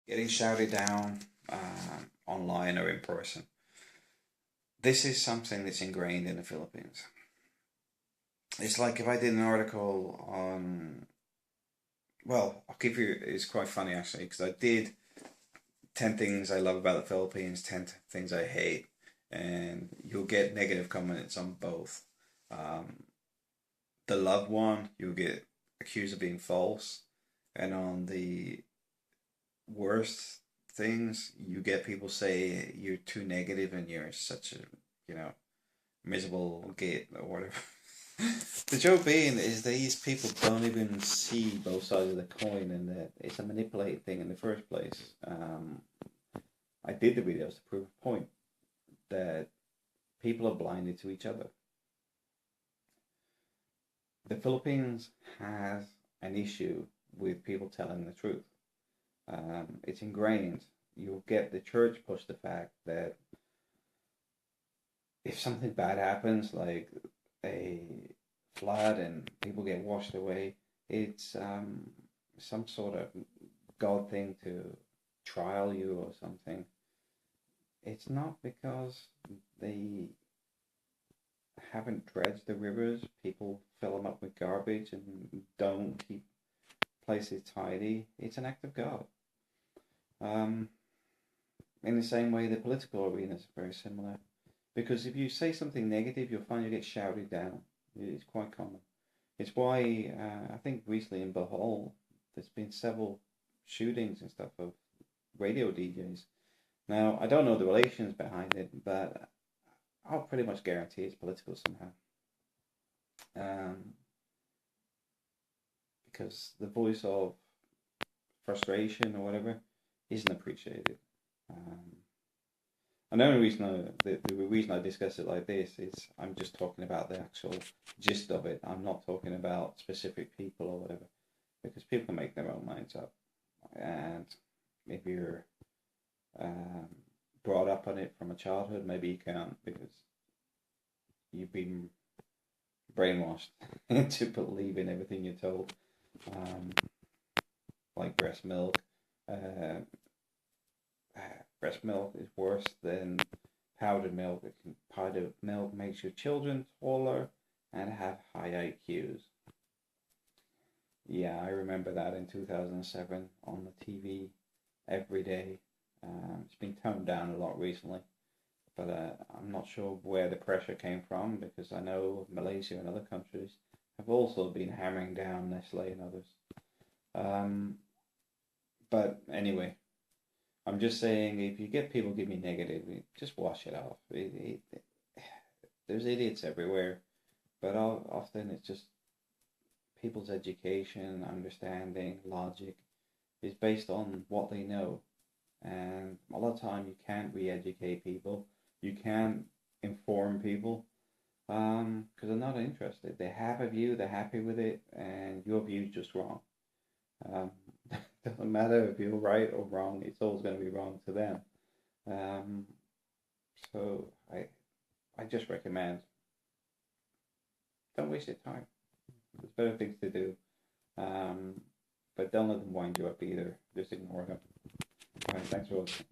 getting shouted down online or in person. This is something that's ingrained in the Philippines. It's like if I did an article on, well, I'll give you, it's quite funny actually, because I did 10 things I love about the Philippines, 10 things I hate, and you'll get negative comments on both. Um, the love one, you'll get accused of being false, and on the worst things, you get people say you're too negative and you're such a, you know, miserable git or whatever. The joke being is these people don't even see both sides of the coin and that it's a manipulated thing in the first place. I did the videos to prove a point that people are blinded to each other. The Philippines has an issue with people telling the truth. It's ingrained. You'll get the church push the fact that if something bad happens, like a flood and people get washed away, it's some sort of God thing to trial you or something. It's not because they haven't dredged the rivers, people fill them up with garbage and don't keep places tidy. It's an act of God. Um, in the same way, the political arena is very similar. Because if you say something negative, you'll find you get shouted down. It's quite common. It's why I think recently in Bohol, there's been several shootings and stuff of radio DJs. Now, I don't know the relations behind it, but I'll pretty much guarantee it's political somehow. Um, because the voice of frustration or whatever isn't appreciated. Um, and the only reason the reason I discuss it like this is I'm just talking about the actual gist of it. I'm not talking about specific people or whatever, because people can make their own minds up. And if you're um, brought up on it from a childhood, maybe you can't because you've been brainwashed into believing everything you're told. Um, like breast milk. Uh, breast milk is worse than powdered milk. Powdered milk makes your children taller and have high IQs. Yeah, I remember that in 2007 on the TV every day. It's been toned down a lot recently, but I'm not sure where the pressure came from because I know Malaysia and other countries have also been hammering down Nestle and others. Um, but anyway, I'm just saying if you get people give me negative, just wash it off. There's idiots everywhere, but often it's just people's education, understanding, logic is based on what they know. And a lot of time you can't re-educate people. You can't inform people because they're not interested. They have a view, they're happy with it, and your view is just wrong. Um, doesn't matter if you're right or wrong, it's always going to be wrong to them. Um, so I just recommend don't waste your time. There's better things to do. Um, but don't let them wind you up either. Just ignore them. All right, thanks for watching.